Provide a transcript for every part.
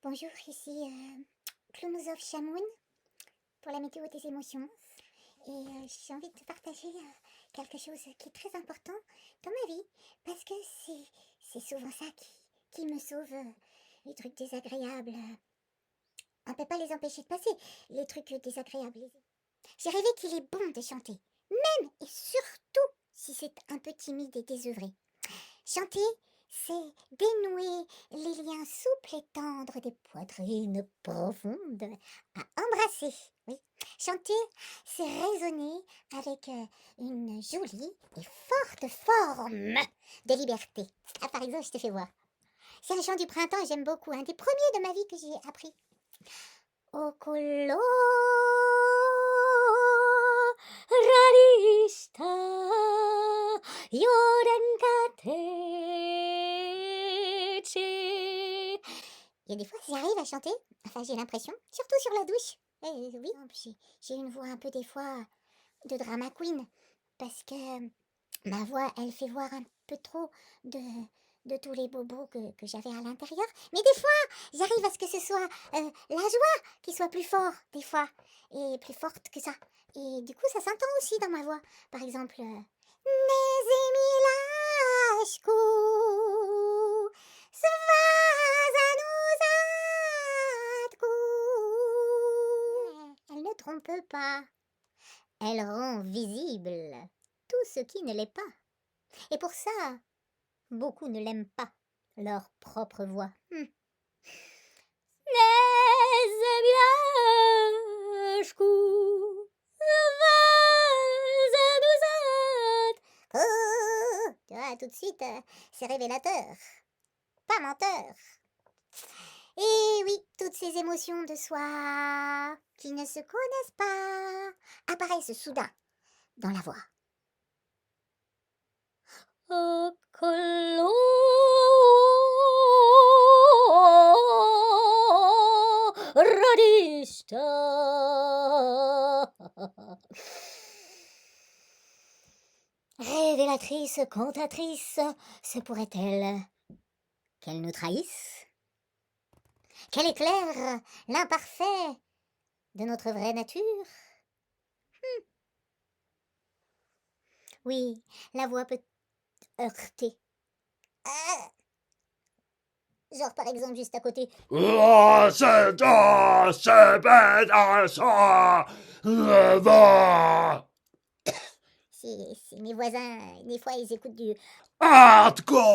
Bonjour, ici Clounozov Chamoun pour la météo des émotions. Et j'ai envie de te partager quelque chose qui est très important dans ma vie. Parce que c'est souvent ça qui me sauve. Les trucs désagréables, on ne peut pas les empêcher de passer. Les trucs désagréables. J'ai rêvé qu'il est bon de chanter. Même et surtout si c'est un peu timide et désœuvré. Chanter, c'est dénouer les liens souples et tendres des poitrines profondes à embrasser. Oui. Chanter, c'est résonner avec une jolie et forte forme de liberté. Ah, par exemple, je te fais voir. C'est un chant du printemps, j'aime beaucoup. Un des premiers de ma vie que j'ai appris. Au colore rarista il y a des fois, j'arrive à chanter, enfin j'ai l'impression, surtout sur la douche. Oui, j'ai une voix un peu des fois de drama queen, parce que ma voix, elle fait voir un peu trop de tous les bobos que j'avais à l'intérieur. Mais des fois, j'arrive à ce que ce soit la joie qui soit plus fort, des fois, et plus forte que ça. Et du coup, ça s'entend aussi dans ma voix. Par exemple, Nezemilashku, Svazanuzatku. Elle ne trompe pas. Elle rend visible tout ce qui ne l'est pas. Et pour ça, beaucoup ne l'aiment pas, leur propre voix. Tu vois, tout de suite, c'est révélateur, pas menteur. Et oui, toutes ces émotions de soi qui ne se connaissent pas apparaissent soudain dans la voix. Au colore radista. Révélatrice, cantatrice, se pourrait-elle qu'elle nous trahisse? Qu'elle éclaire l'imparfait de notre vraie nature? Oui, la voix peut heurter. Genre par exemple juste à côté. C'est mes voisins, des fois ils écoutent du hardcore.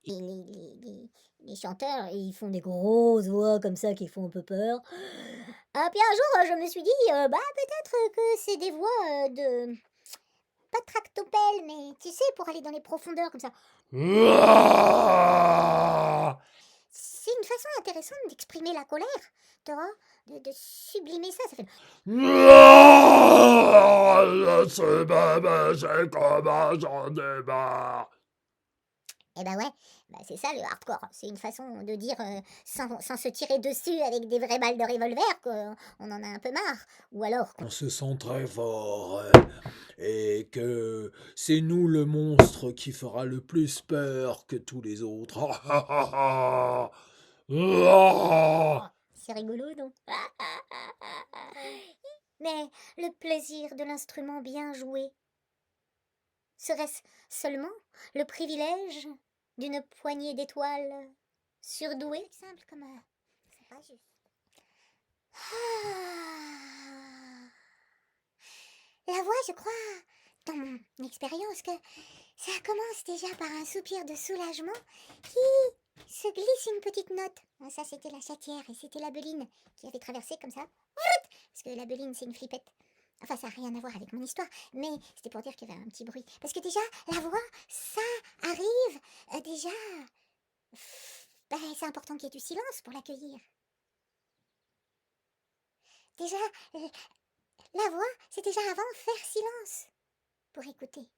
Les chanteurs, ils font des grosses voix comme ça qui font un peu peur. Puis un jour, je me suis dit, peut-être que c'est des voix de... Pas de tractopelle, mais tu sais, pour aller dans les profondeurs comme ça. C'est une façon intéressante d'exprimer la colère, tu vois, de sublimer ça, ça fait... Eh ben ouais, c'est ça le hardcore. C'est une façon de dire sans se tirer dessus avec des vraies balles de revolver qu'on en a un peu marre. Ou alors on se sent très fort et que c'est nous le monstre qui fera le plus peur que tous les autres. C'est rigolo, non? Mais le plaisir de l'instrument bien joué, serait-ce seulement le privilège d'une poignée d'étoiles surdouées? Simple comme c'est pas juste. La voix, je crois, dans mon expérience, que ça commence déjà par un soupir de soulagement qui se glisse une petite note. Ça, c'était la chatière et c'était la beline qui avait traversé comme ça. Parce que la beline, c'est une flippette. Enfin, ça n'a rien à voir avec mon histoire, mais c'était pour dire qu'il y avait un petit bruit. Parce que déjà, la voix, ça arrive déjà... c'est important qu'il y ait du silence pour l'accueillir. Déjà, la voix, c'est déjà avant faire silence pour écouter.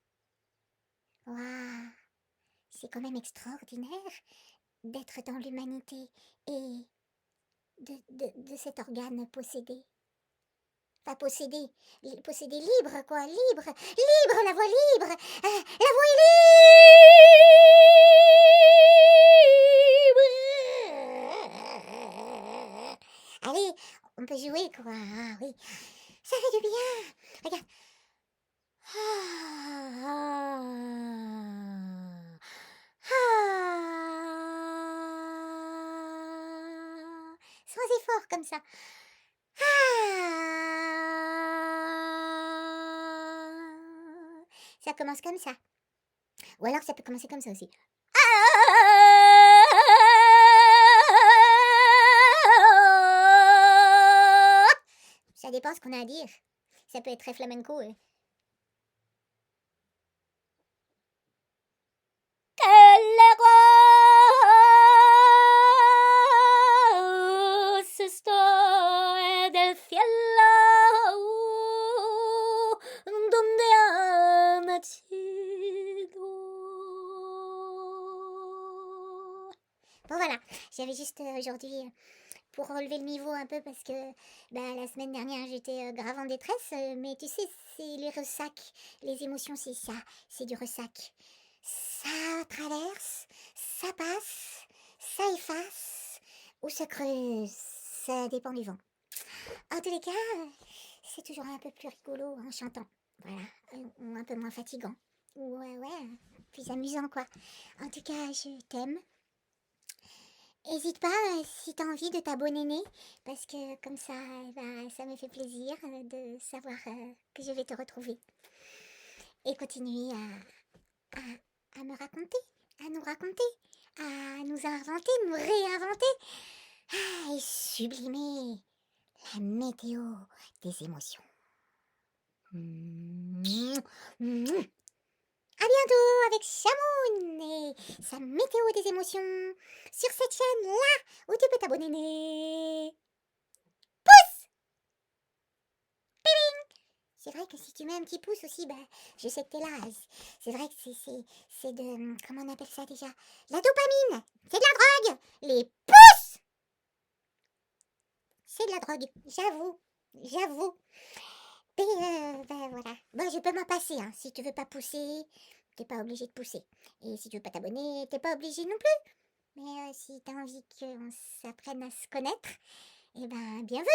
Waouh, c'est quand même extraordinaire d'être dans l'humanité et de cet organe possédé. Pas possédé libre, quoi, libre, la voix libre, la voix est jouer, quoi. Ah oui, ça fait du bien. Regarde. Ah, sans effort, comme ça. Ça commence comme ça. Ou alors ça peut commencer comme ça aussi. Ça dépend ce qu'on a à dire. Ça peut être très flamenco. Que lejos estoy del cielo donde ha nacido. Bon voilà, j'avais juste aujourd'hui pour relever le niveau un peu parce que la semaine dernière j'étais grave en détresse, mais tu sais, c'est les ressacs, les émotions, c'est ça, c'est du ressac. Ça traverse, ça passe, ça efface ou ça creuse, ça dépend du vent. En tous les cas, c'est toujours un peu plus rigolo en chantant, voilà, ou un peu moins fatigant, ou plus amusant quoi. En tout cas, je t'aime. N'hésite pas si tu as envie de t'abonner, parce que comme ça, ça me fait plaisir de savoir que je vais te retrouver. Et continuer à me raconter, à nous raconter, à nous inventer, nous réinventer, et sublimer la météo des émotions. À bientôt avec Chamoun et sa météo des émotions sur cette chaîne-là où tu peux t'abonner. Pouce! C'est vrai que si tu mets un petit pouce aussi, je sais que t'es là. C'est vrai que c'est de... Comment on appelle ça déjà? La dopamine! C'est de la drogue! Les pouces! C'est de la drogue, j'avoue. Et voilà. Bon, je peux m'en passer, hein. Si tu veux pas pousser, t'es pas obligé de pousser. Et si tu veux pas t'abonner, t'es pas obligé non plus. Mais si t'as envie qu'on s'apprenne à se connaître, bienvenue!